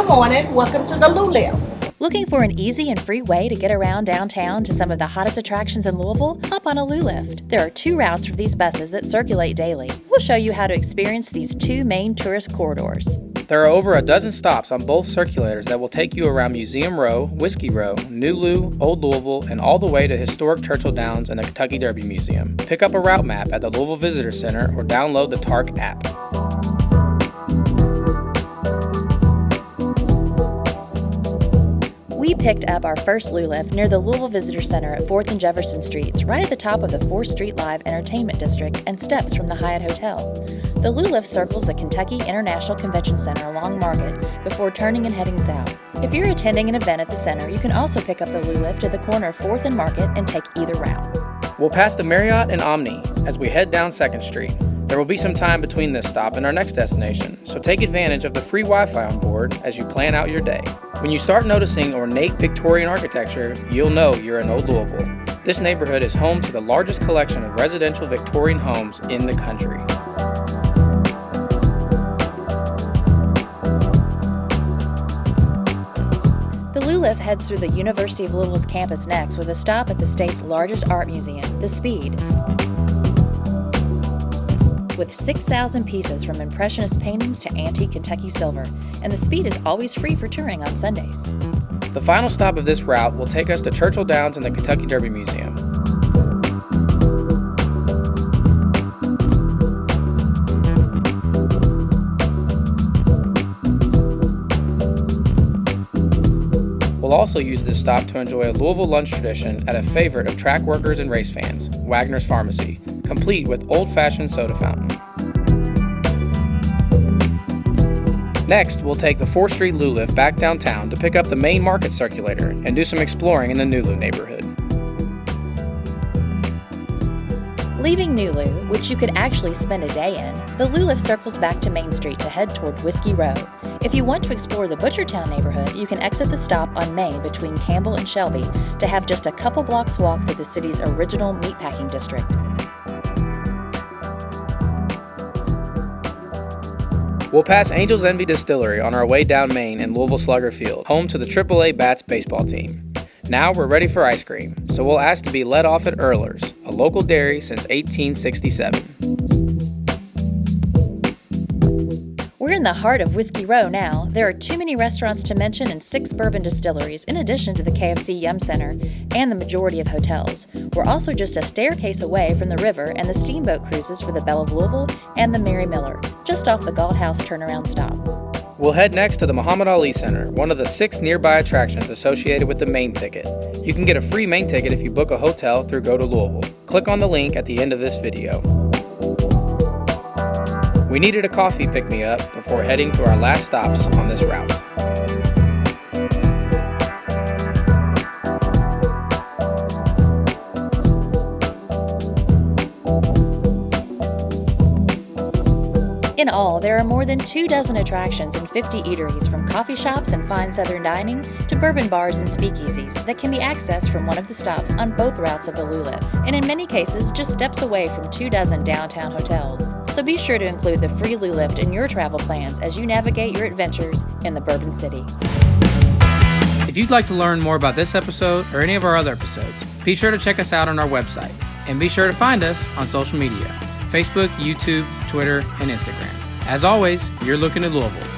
Good morning. Welcome to the LouLift. Looking for an easy and free way to get around downtown to some of the hottest attractions in Louisville? Hop on a LouLift. There are 2 routes for these buses that circulate daily. We'll show you how to experience these 2 main tourist corridors. There are over a dozen stops on both circulators that will take you around Museum Row, Whiskey Row, New Lou, Old Louisville, and all the way to historic Churchill Downs and the Kentucky Derby Museum. Pick up a route map at the Louisville Visitor Center or download the TARC app. We picked up our first LouLift near the Louisville Visitor Center at 4th and Jefferson Streets, right at the top of the 4th Street Live Entertainment District and steps from the Hyatt Hotel. The LouLift circles the Kentucky International Convention Center along Market before turning and heading south. If you're attending an event at the center, you can also pick up the LouLift at the corner of 4th and Market and take either route. We'll pass the Marriott and Omni as we head down 2nd Street. There will be some time between this stop and our next destination, so take advantage of the free Wi-Fi on board as you plan out your day. When you start noticing ornate Victorian architecture, you'll know you're in Old Louisville. This neighborhood is home to the largest collection of residential Victorian homes in the country. The LouLift heads through the University of Louisville's campus next with a stop at the state's largest art museum, the Speed. With 6,000 pieces from Impressionist paintings to antique Kentucky silver, and the Speed is always free for touring on Sundays. The final stop of this route will take us to Churchill Downs and the Kentucky Derby Museum. We'll also use this stop to enjoy a Louisville lunch tradition at a favorite of track workers and race fans, Wagner's Pharmacy, complete with old-fashioned soda fountain. Next, we'll take the 4th Street LouLift back downtown to pick up the main market circulator and do some exploring in the New Lou neighborhood. Leaving New Lou, which you could actually spend a day in, the LouLift circles back to Main Street to head toward Whiskey Row. If you want to explore the Butchertown neighborhood, you can exit the stop on Main between Campbell and Shelby to have just a couple blocks walk through the city's original meatpacking district. We'll pass Angel's Envy Distillery on our way down Main in Louisville Slugger Field, home to the AAA Bats baseball team. Now we're ready for ice cream, so we'll ask to be let off at Earler's, a local dairy since 1867. We're in the heart of Whiskey Row now. There are too many restaurants to mention and 6 bourbon distilleries, in addition to the KFC YUM Center and the majority of hotels. We're also just a staircase away from the river and the steamboat cruises for the Belle of Louisville and the Mary Miller, just off the Galt House turnaround stop. We'll head next to the Muhammad Ali Center, one of the 6 nearby attractions associated with the main ticket. You can get a free main ticket if you book a hotel through Go to Louisville. Click on the link at the end of this video. We needed a coffee pick-me-up before heading to our last stops on this route. In all, there are more than 24 attractions and 50 eateries, from coffee shops and fine southern dining to bourbon bars and speakeasies that can be accessed from one of the stops on both routes of the LouLift, and in many cases just steps away from 24 downtown hotels. So be sure to include the free LouLift in your travel plans as you navigate your adventures in the Bourbon City. If you'd like to learn more about this episode or any of our other episodes, be sure to check us out on our website, and be sure to find us on social media: Facebook, YouTube, Twitter, and Instagram. As always, you're looking at Louisville.